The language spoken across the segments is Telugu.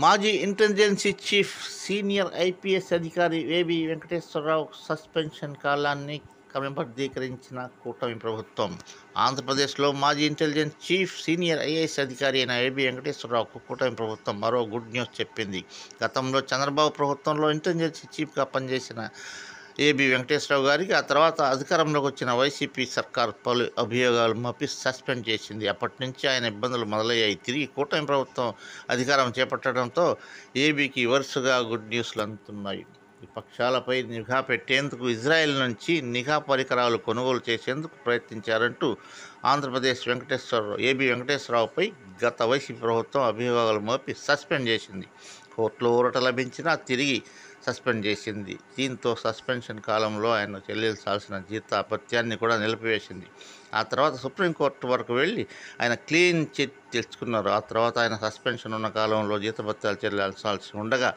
మాజీ ఇంటెలిజెన్స్ చీఫ్ సీనియర్ ఐపీఎస్ అధికారి ఏబీ వెంకటేశ్వరరావు సస్పెన్షన్ కాలాన్ని క్రమబద్ధీకరించిన కూటమి ప్రభుత్వం. ఆంధ్రప్రదేశ్లో మాజీ ఇంటెలిజెన్స్ చీఫ్ సీనియర్ ఐఏఎస్ అధికారి అయిన ఏబీ వెంకటేశ్వరరావుకు కూటమి ప్రభుత్వం మరో గుడ్ న్యూస్ చెప్పింది. గతంలో చంద్రబాబు ప్రభుత్వంలో ఇంటెలిజెన్స్ చీఫ్గా పనిచేసిన ఏబీ వెంకటేశ్వరరావు గారికి ఆ తర్వాత అధికారంలోకి వచ్చిన వైసీపీ సర్కార్ పలు అభియోగాలు మోపి సస్పెండ్ చేసింది. అప్పటి నుంచి ఆయన ఇబ్బందులు మొదలయ్యాయి. తిరిగి కూటమి ప్రభుత్వం అధికారం చేపట్టడంతో ఏబీకి వరుసగా గుడ్ న్యూస్లు అందుతున్నాయి. విపక్షాలపై నిఘా పెట్టేందుకు ఇజ్రాయెల్ నుంచి నిఘా పరికరాలు కొనుగోలు చేసేందుకు ప్రయత్నించారంటూ ఆంధ్రప్రదేశ్ ఏబీ వెంకటేశ్వరరావుపై గత వైసీపీ ప్రభుత్వం అభియోగాలు మోపి సస్పెండ్ చేసింది. కోర్టులో ఊరట లభించినా తిరిగి సస్పెండ్ చేసింది. దీంతో సస్పెన్షన్ కాలంలో ఆయన చెల్లించాల్సిన జీతభత్యాన్ని కూడా నిలిపివేసింది. ఆ తర్వాత సుప్రీంకోర్టు వరకు వెళ్ళి ఆయన క్లీన్ చిట్ తెచ్చుకున్నారు. ఆ తర్వాత ఆయన సస్పెన్షన్ ఉన్న కాలంలో జీతభత్యాలు చెల్లించాల్సి ఉండగా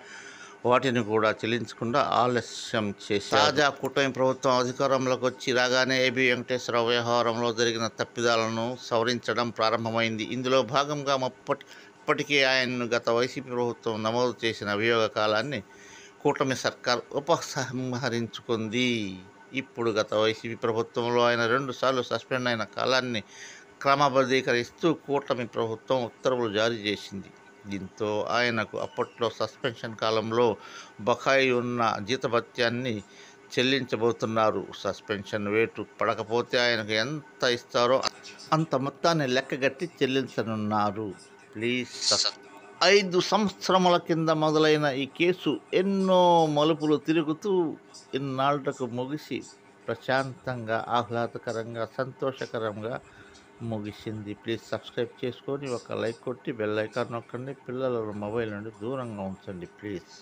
వాటిని కూడా చెల్లించకుండా ఆలస్యం చేశారు. తాజా కూటమి ప్రభుత్వం అధికారంలోకి వచ్చి రాగానే ఏబీ వెంకటేశ్వరరావు వ్యవహారంలో జరిగిన తప్పిదాలను సవరించడం ప్రారంభమైంది. ఇందులో భాగంగా ఇప్పటికే ఆయన్ను గత వైసీపీ ప్రభుత్వం నమోదు చేసిన అభియోగ కాలాన్ని కూటమి సర్కార్ ఉపసంహరించుకుంది. ఇప్పుడు గత వైసీపీ ప్రభుత్వంలో ఆయన 2 సార్లు సస్పెండ్ అయిన కాలాన్ని క్రమబద్ధీకరిస్తూ కూటమి ప్రభుత్వం ఉత్తర్వులు జారీ చేసింది. దీంతో ఆయనకు అప్పట్లో సస్పెన్షన్ కాలంలో బకాయి ఉన్న జీతభత్యాన్ని చెల్లించబోతున్నారు. సస్పెన్షన్ వేటు పడకపోతే ఆయనకు ఎంత ఇస్తారో అంత మొత్తాన్ని లెక్కగట్టి చెల్లించనున్నారు. ప్లీజ్ 5 సంవత్సరముల కింద మొదలైన ఈ కేసు ఎన్నో మలుపులు తిరుగుతూ ఇన్నాళ్లకు ముగిసి ప్రశాంతంగా, ఆహ్లాదకరంగా, సంతోషకరంగా ముగిసింది. ప్లీజ్ సబ్స్క్రైబ్ చేసుకొని ఒక లైక్ కొట్టి బెల్ ఐకాన్ నొక్కండి. పిల్లలను మొబైల్ నుండి దూరంగా ఉంచండి ప్లీజ్.